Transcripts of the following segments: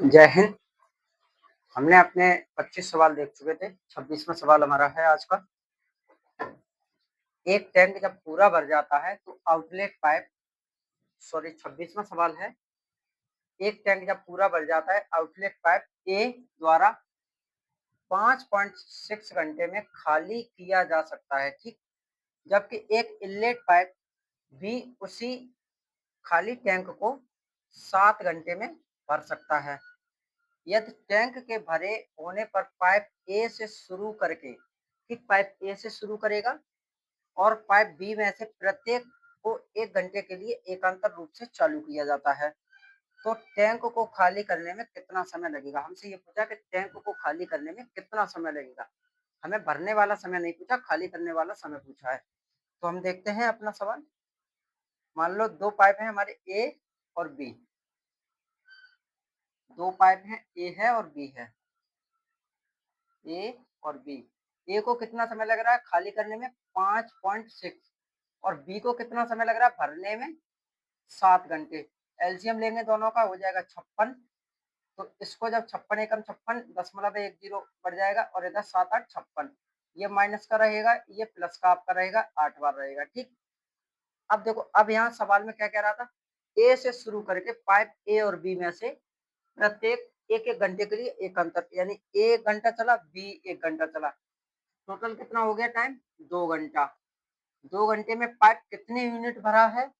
जय हिंद। हमने अपने 25 सवाल देख चुके थे। 26वां सवाल हमारा है आज का। एक टैंक जब पूरा भर जाता है तो आउटलेट पाइप 26वां सवाल है। एक टैंक जब पूरा भर जाता है आउटलेट पाइप ए द्वारा 5.6 घंटे में खाली किया जा सकता है, ठीक। जबकि एक इनलेट पाइप बी उसी खाली टैंक को 7 घंटे में भर सकता है। यदि टैंक के भरे होने पर पाइप ए से शुरू करके, ठीक, पाइप ए से शुरू करेगा और पाइप बी में से प्रत्येक को 1 घंटे के लिए एकांतर रूप से चालू किया जाता है, तो टैंक को खाली करने में कितना समय लगेगा। हमसे ये पूछा कि टैंक को खाली करने में कितना समय लगेगा। हमें भरने वाला समय नहीं पूछा, खाली करने वाला समय पूछा है। तो हम देखते हैं अपना सवाल। मान लो 2 पाइप हैं हमारे ए और बी। 2 पाइप हैं, ए है और बी है। ए और बी। ए को कितना समय लग रहा है खाली करने में? 5.6। और बी को कितना समय लग रहा है भरने में? 7 घंटे। एलसीएम लेंगे दोनों का, हो जाएगा 56। तो इसको जब 56 एकम 56 दशमलव 10 बढ़ जाएगा और इधर 7 8 56। ये माइनस का रहेगा, ये प्लस का आपका रहेगा, 8 बार रहेगा, ठीक। अब देखो, अब यहाँ सवाल में क्या कह रहा था, ए से शुरू करके पाइप ए और बी में से प्रत्येक 1-1 घंटे के लिए एक अंतर, यानी 1 घंटा चला, बी 1 घंटा चला, टोटल कितना हो गया टाइम? 2 घंटा। 2 घंटे में पाइप कितने यूनिट भरा है?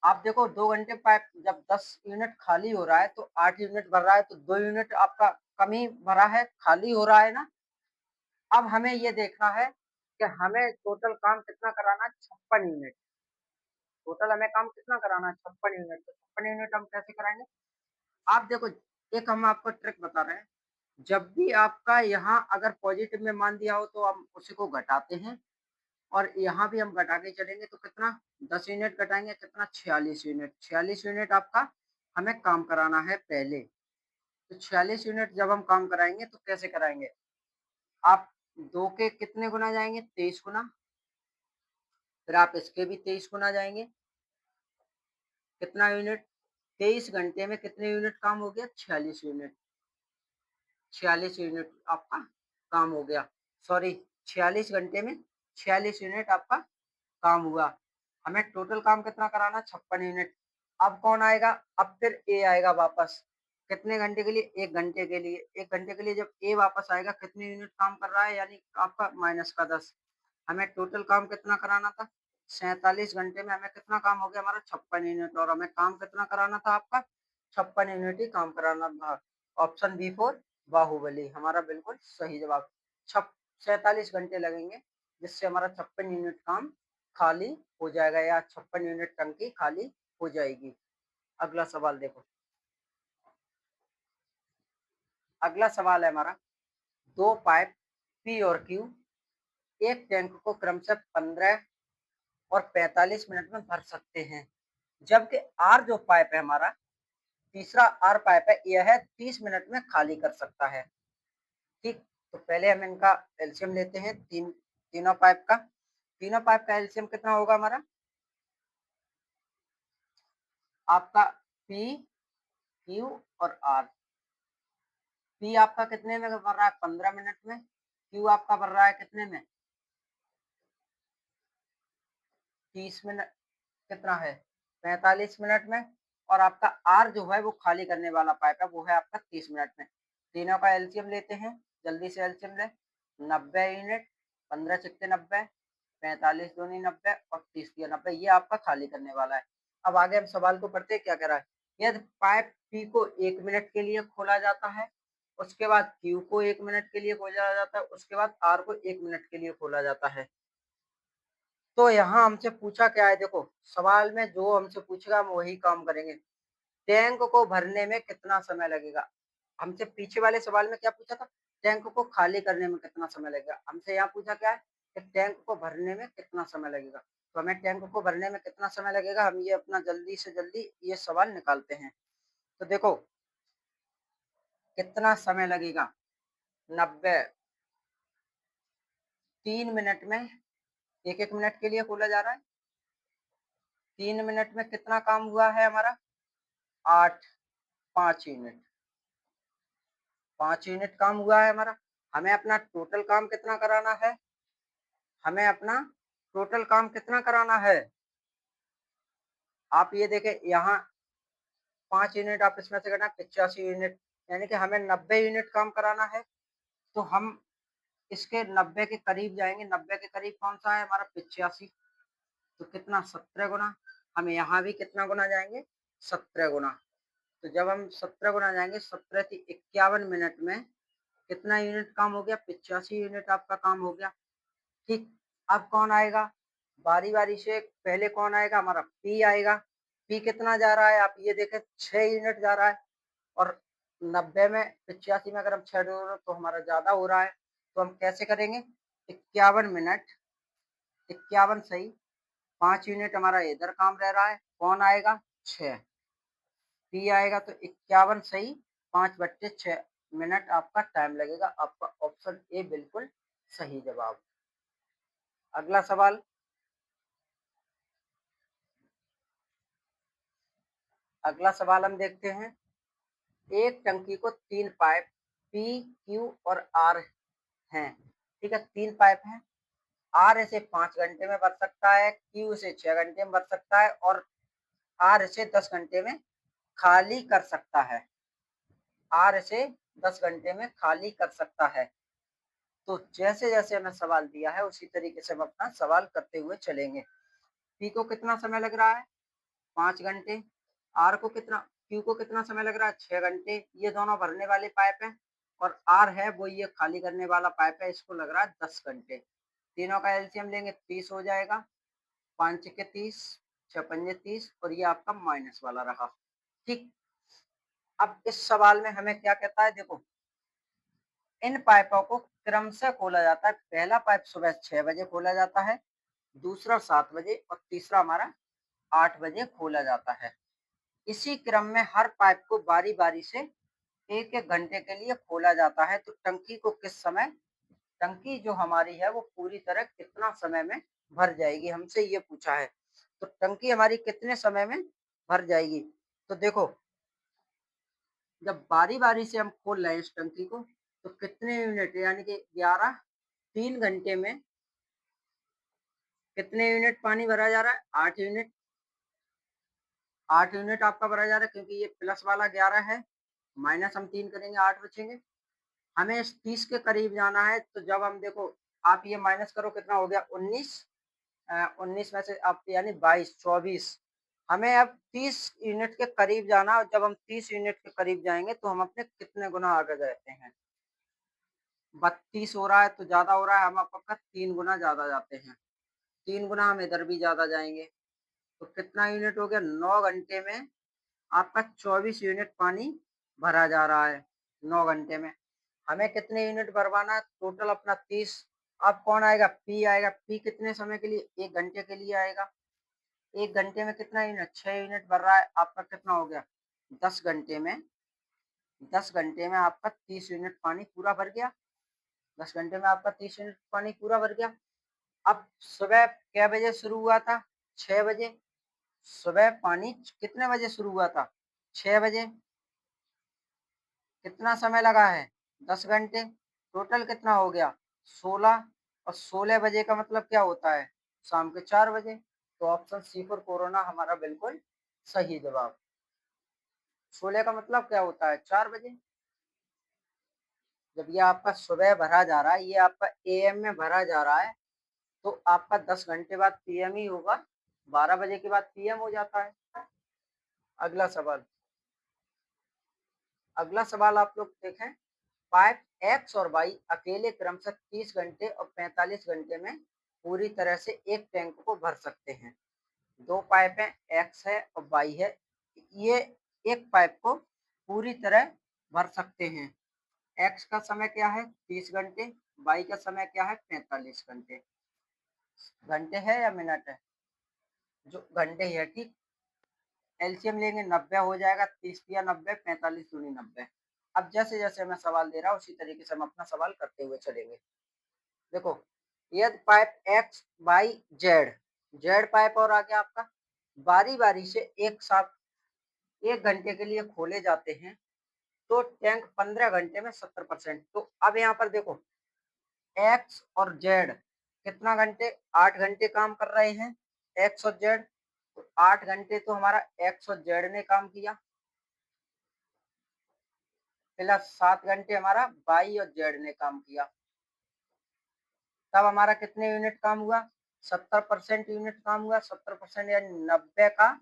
आप देखो, 2 घंटे पाइप जब 10 यूनिट खाली हो रहा है तो 8 यूनिट भर रहा है, तो 2 यूनिट आपका कमी भरा है, खाली हो रहा है ना। अब हमें ये देखना है कि हमें टोटल काम कितना कराना है? 56 यूनिट। टोटल हमें काम कितना कराना है? 56 यूनिट। तो 56 यूनिट हम कैसे कराएंगे? आप देखो, एक हम आपको ट्रिक बता रहे हैं। जब भी आपका यहाँ अगर पॉजिटिव में मान दिया हो तो हम उसी को घटाते हैं, और यहाँ भी हम घटा के चलेंगे तो कितना? 10 यूनिट घटाएंगे, कितना? 46 यूनिट। 46 यूनिट आपका हमें काम कराना है पहले। तो 46 यूनिट जब हम काम कराएंगे तो कैसे कराएंगे? आप 2 के कितने गुना जाएंगे? 23 गुना। फिर आप इसके भी 23 गुना जाएंगे। कितना यूनिट? 23 घंटे में कितने यूनिट काम हो गया? 46 यूनिट। 46 यूनिट आपका काम हो गया। सॉरी, 46 घंटे में 46 यूनिट आपका काम हुआ। हमें टोटल काम कितना कराना? 56 यूनिट। अब कौन आएगा? अब फिर ए आएगा वापस। कितने घंटे के लिए? 1 घंटे के लिए। 1 घंटे के लिए जब ए वापस आएगा, कितने यूनिट काम कर रहा है? यानी आपका माइनस का 10। हमें टोटल काम कितना कराना था? 47 घंटे में हमें कितना काम हो गया? हमारा 56 यूनिट। और हमें काम कितना कराना था आपका? 56 यूनिट ही काम कराना था। ऑप्शन बी फॉर बाहुबली हमारा बिल्कुल सही जवाब। 47 घंटे लगेंगे जिससे हमारा 56 यूनिट काम खाली हो जाएगा, या 56 यूनिट टंकी खाली हो जाएगी। अगला सवाल देखो। अगला सवाल है हमारा, 2 पाइप पी और क्यू एक टैंक को क्रमशः 15 और 45 मिनट में भर सकते हैं, जबकि आर जो पाइप है हमारा, तीसरा आर पाइप है, यह है 30 मिनट में खाली कर सकता है, ठीक। तो पहले हम इनका एलसीएम लेते हैं, तीनों पाइप का। तीनों पाइप का एलसीएम कितना होगा हमारा? आपका पी, क्यू और आर। पी आपका कितने में भर रहा है? 15 मिनट में। क्यू आपका भर रहा है कितने में? 30 मिनट। कितना है? 45 मिनट में। और आपका आर जो है वो खाली करने वाला पाइप है, वो है आपका 30 मिनट में। तीनों का एलसीएम लेते हैं, जल्दी से एलसीएम ले। 90 यूनिट, 15 छक्के 90, 45 दूनी 90 और 30 दिया 90, ये आपका खाली करने वाला है। अब आगे हम सवाल को पढ़ते हैं, क्या कह रहा है। यदि पाइप पी को 1 मिनट के लिए खोला जाता है, उसके बाद क्यू को 1 मिनट के लिए खोला जाता है, उसके बाद आर को 1 मिनट के लिए खोला जाता है, तो यहाँ हमसे पूछा क्या है? देखो, सवाल में जो हमसे पूछेगा हम वही काम करेंगे। टैंक को भरने में कितना समय लगेगा? हमसे पीछे वाले सवाल में क्या पूछा था? टैंक को खाली करने में कितना समय लगेगा। हमसे यहाँ पूछा क्या है कि टैंक को भरने में कितना समय लगेगा। तो हमें टैंक को भरने में कितना समय लगेगा, हम ये अपना जल्दी से जल्दी ये सवाल निकालते हैं। तो देखो, कितना समय लगेगा? 90, 3 मिनट में, 1-1 मिनट के लिए खोला जा रहा है। 3 मिनट में कितना काम हुआ है हमारा? 8, 5 यूनिट। 5 यूनिट काम हुआ है हमारा। हमें अपना टोटल काम कितना कराना है? हमें अपना टोटल काम कितना कराना है? आप ये देखें यहाँ 5 यूनिट आप इसमें से घटा 85 यूनिट, यानी कि हमें 90 यूनिट काम कराना है। तो हम इसके 90 के करीब जाएँगे। 90 के करीब कौन-सा है हमारा? 85। तो कितना? 17 गुना। हम यहाँ भी कितना गुना जाएँगे? 17 गुना। तो जब हम 17 गुना जाएँगे, 17 × 51 मिनट में कितना यूनिट काम हो गया? 85 यूनिट आपका काम हो गया। ठीक, अब कौन आएगा? बारी-बारी से पहले कौन आएगा? हमारा पी आएगा। पी कितना जा रहा है? आप ये देखें 6 यूनिट जा रहा है और 90 में 85 में अगर हम 6 जोड़ तो हमारा ज़्यादा हो रहा है। तो हम कैसे करेंगे? 51 मिनट, 51 सही 5 यूनिट हमारा इधर काम रह रहा है। कौन आएगा? 6। पी आएगा तो 51 सही 5/6 मिनट आपका टाइम लगेगा। आपका ऑप्शन ए बिल्कुल सही जवाब। अगला सवाल। अगला सवाल हम देखते हैं। एक टंकी को 3 पाइप पी, क्यू और आर हैं। ठीक है, 3 पाइप हैं। आर इसे 5 घंटे में भर सकता है, क्यू इसे 6 घंटे में भर सकता है और आर इसे 10 घंटे में खाली कर सकता है। आर इसे 10 घंटे में खाली कर सकता है। तो जैसे-जैसे हमें सवाल दिया है उसी तरीके से हम अपना सवाल करते हुए चलेंगे। पी को कितना समय लग रहा है? 5 घंटे। आर को कितना क्यू को कितना समय लग रहा है? 6 घंटे। ये दोनों भरने वाले पाइप हैं और आर है वो ये खाली करने वाला पाइप है, इसको लग रहा है 10 घंटे। तीनों का एलसीएम लेंगे 30 हो जाएगा। 5 छक्के 30, 6 पंजे 30 और ये आपका माइनस वाला रहा। ठीक, अब इस सवाल में हमें क्या कहता है? देखो, इन पाइपों को क्रमशः खोला जाता है। पहला पाइप सुबह 6 बजे खोला जाता है, दूसरा 7 बजे और तीसरा हमारा 8 बजे खोला जाता है। इसी क्रम में हर पाइप को बारी-बारी से 1-1 घंटे के लिए खोला जाता है। तो टंकी को किस समय टंकी जो हमारी है वो पूरी तरह कितना समय में भर जाएगी? हमसे ये पूछा है। तो टंकी हमारी कितने समय में भर जाएगी? तो देखो, जब बारी-बारी से हम खोल रहे हैं इस टंकी को, तो कितने यूनिट यानी कि 11 3 घंटे में कितने यूनिट पानी भरा जा रहा है? 8 यूनिट। 8 यूनिट आपका भरा जा रहा है क्योंकि ये प्लस वाला 11 है, माइनस हम 3 करेंगे 8 बचेंगे। हमें इस 30 के करीब जाना है तो जब हम देखो आप ये माइनस करो कितना हो गया 19, 19 में से आप यानी 22, 24। हमें अब 30 यूनिट के करीब जाना और जब हम 30 यूनिट के करीब जाएँगे तो हम अपने कितने गुना आगे जाते हैं? 32 हो रहा है तो ज़्यादा हो रहा है, हम आपका 3 गुना ज़्यादा जाते हैं। 3 गुना हम इधर भी ज़्यादा जाएँगे। तो कितना यूनिट हो गया? 9 घंटे में आपका 24 यूनिट पानी भरा जा रहा है, 9 घंटे में। हमें कितने यूनिट भरवाना है? टोटल अपना 30। अब कौन आएगा? पी आएगा। पी कितने समय के लिए? 1 घंटे के लिए आएगा। 1 घंटे में कितना यूनिट? 6 यूनिट भर रहा है। आपका कितना हो गया? 10 घंटे में 10 घंटे में आपका 30 यूनिट पानी पूरा भर गया। 10 घंटे में आपका 30 यूनिट पानी पूरा भर गया। अब सुबह कै बजे शुरू हुआ था? 6 बजे। सुबह पानी कितने बजे शुरू हुआ था? 6 बजे। कितना समय लगा है? 10 घंटे। टोटल कितना हो गया? 16 और 16 बजे का मतलब क्या होता है? शाम के 4 बजे। तो ऑप्शन सी फॉर कोरोना हमारा बिल्कुल सही जवाब। 16 का मतलब क्या होता है? 4 बजे। जब ये आपका सुबह भरा जा रहा है, ये आपका एएम में भरा जा रहा है, तो आपका 10 घंटे बाद पीएम ही होगा। 12 बजे के बाद पीएम हो जाता है। अगला सवाल। अगला सवाल आप लोग देखें। पाइप एक्स और वाई अकेले क्रमशः 30 घंटे और 45 घंटे में पूरी तरह से एक टैंक को भर सकते हैं। 2 पाइप हैं, एक्स है और वाई है। ये एक पाइप को पूरी तरह भर सकते हैं। एक्स का समय क्या है? 30 घंटे। वाई का समय क्या है? 45 घंटे। घंटे है या मिनट है? जो घंटे ही है। ठीक, एलसीएम लेंगे 90 हो जाएगा। 30 या 90, 45 दूनी 90। अब जैसे-जैसे हमें सवाल दे रहा है उसी तरीके से हम अपना सवाल करते हुए चलेंगे। देखो, यदि pipe X, Y, Z, Z pipe और आ गया आपका, बारी-बारी से एक साथ 1 घंटे के लिए खोले जाते हैं, तो टैंक 15 घंटे में 70%। तो अब यहाँ पर देखो एक्स और जेड कितना घंटे, 8 घंटे काम कर रहे हैं एक्स और जेड। तो 8 घंटे तो हमारा एक्स और जेड ने काम किया, प्लस 7 घंटे हमारा वाई और जेड ने काम किया। तब हमारा कितने यूनिट काम हुआ, 70% यूनिट काम हुआ। 70% यानी 90 का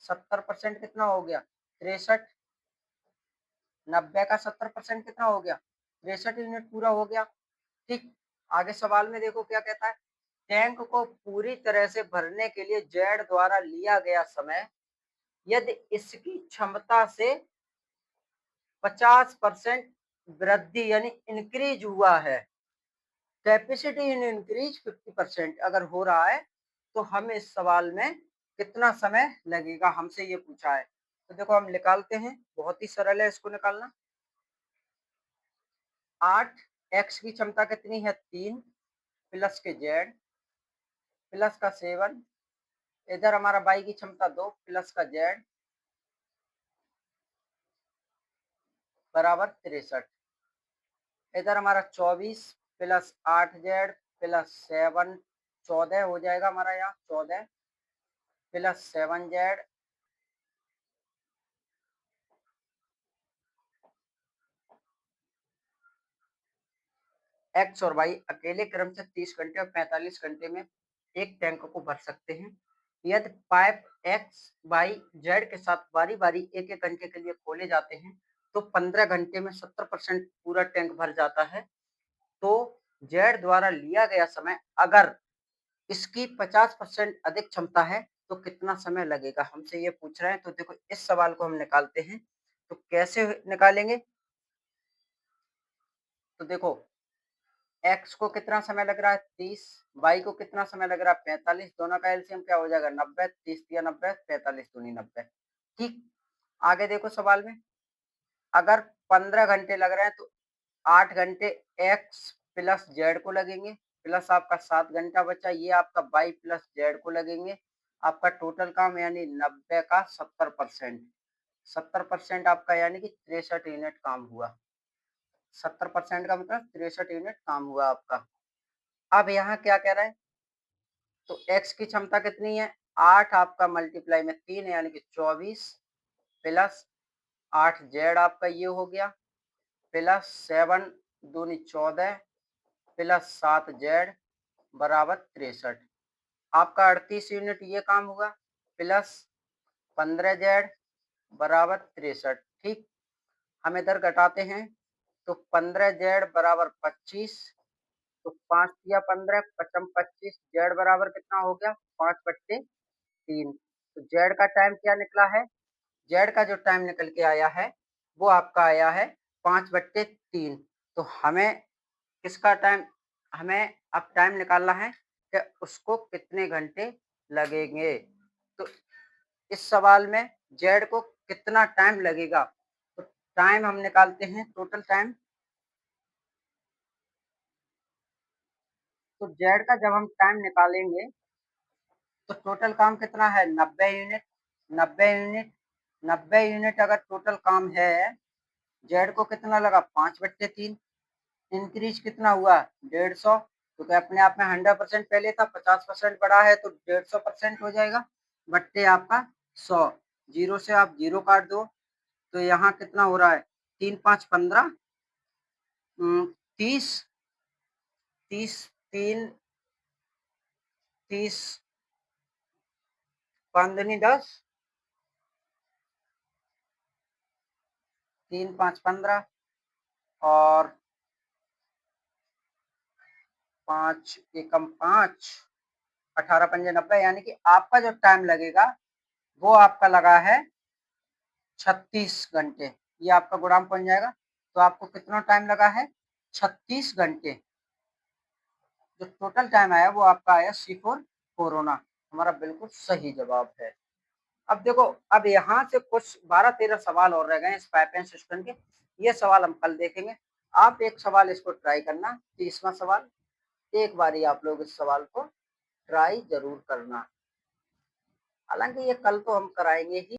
70% कितना हो गया, 63। 90 का 70% कितना हो गया, 63 यूनिट पूरा हो गया। ठीक, आगे सवाल में देखो क्या कहता है, टैंक को पूरी तरह से भरने के लिए जेड द्वारा लिया गया समय यदि इसकी क्षमता से 50% वृद्धि यानी इंक्रीज हुआ है, कैपेसिटी इन इंक्रीज 50% अगर हो रहा है, तो हमें इस सवाल में कितना समय लगेगा, हमसे ये पूछा है। तो देखो हम निकालते हैं, बहुत ही सरल है इसको निकालना। 8 एक्स की क्षमता कितनी है, 3 प्लस के जेड प्लस का 7, इधर हमारा वाई की क्षमता 2 प्लस का जेड बराबर 63। इधर हमारा 24 प्लस 8 जेड प्लस 7, 14 हो जाएगा हमारा यहाँ, 14 प्लस 7 जेड एक्स और वाई अकेले क्रम से 30 घंटे और 45 घंटे में एक टैंक को भर सकते हैं। यदि पाइप एक्स वाई जेड के साथ बारी बारी एक एक घंटे के लिए खोले जाते हैं तो 15 घंटे में 70% पूरा टैंक भर जाता है। तो जेड द्वारा लिया गया समय अगर इसकी 50% अधिक क्षमता है तो कितना समय लगेगा, हमसे ये पूछ रहे हैं। तो देखो इस सवाल को हम निकालते हैं, तो कैसे निकालेंगे, तो देखो एक्स को कितना समय लग रहा है, 30, वाई को कितना समय लग रहा है, 45, दोनों का एलसीएम क्या हो जाएगा, 90, 30 या 90, 45 दूनी 90। ठीक, आगे देखो सवाल में, अगर 15 घंटे लग रहे हैं तो 8 घंटे एक्स प्लस जेड को लगेंगे, प्लस आपका 7 घंटा बचा, ये आपका वाई प्लस जेड को लगेंगे। आपका टोटल काम यानी 90 का 70%, 70% आपका यानी कि 63 यूनिट काम हुआ। 70% का मतलब 63 यूनिट काम हुआ आपका। अब यहाँ क्या कह रहा है, तो x की क्षमता कितनी है, 8 आपका मल्टीप्लाई में 3 है यानी कि 24 प्लस 8 जेड आपका ये हो गया प्लस 7 दूनी 14 प्लस 7 जेड बराबर 63। आपका 38 यूनिट ये काम हुआ प्लस 15 जेड बराबर 63। ठीक, हम इधर घटाते हैं तो 15 जेड बराबर 25, तो 5 या 15 पचम 25 जेड बराबर कितना हो गया, 5/3। तो जेड का टाइम क्या निकला है, जेड का जो टाइम निकल के आया है वो आपका आया है 5/3। तो हमें किसका टाइम, हमें अब टाइम निकालना है कि उसको कितने घंटे लगेंगे। तो इस सवाल में जेड को कितना टाइम लगेगा, तो टाइम हम निकालते हैं, टोटल टाइम। तो जेड का जब हम टाइम निकालेंगे तो टोटल काम कितना है, 90 यूनिट। 90 यूनिट, 90 यूनिट अगर टोटल काम है, जेड को कितना लगा, 5/3। इंक्रीज कितना हुआ, 150। तो क्या अपने आप में 100% पहले था, 50% बढ़ा है तो 150% हो जाएगा, बट्टे आपका 100। जीरो से आप जीरो काट दो, तो यहाँ कितना हो रहा है, 3×5 = 15, 30, 30, 3, 30, 5×10, 3×5 = 15 और 5×1 = 5, 18×5 = 90, यानी कि आपका जो टाइम लगेगा वो आपका लगा है 36 घंटे। ये आपका गुणांक बन जाएगा। तो आपको कितना टाइम लगा है, 36 घंटे। जो टोटल टाइम आया वो आपका आया C4 कोरोना, हमारा बिल्कुल सही जवाब है। अब देखो, अब यहाँ से कुछ 12-13 सवाल और रह गए इस पाइपलाइन सिस्टम के, ये सवाल हम कल देखेंगे। आप एक सवाल इसको ट्राई करना, 30वां सवाल, एक बारी आप लोग इस सवाल को ट्राई जरूर करना। हालांकि ये कल तो हम कराएंगे ही।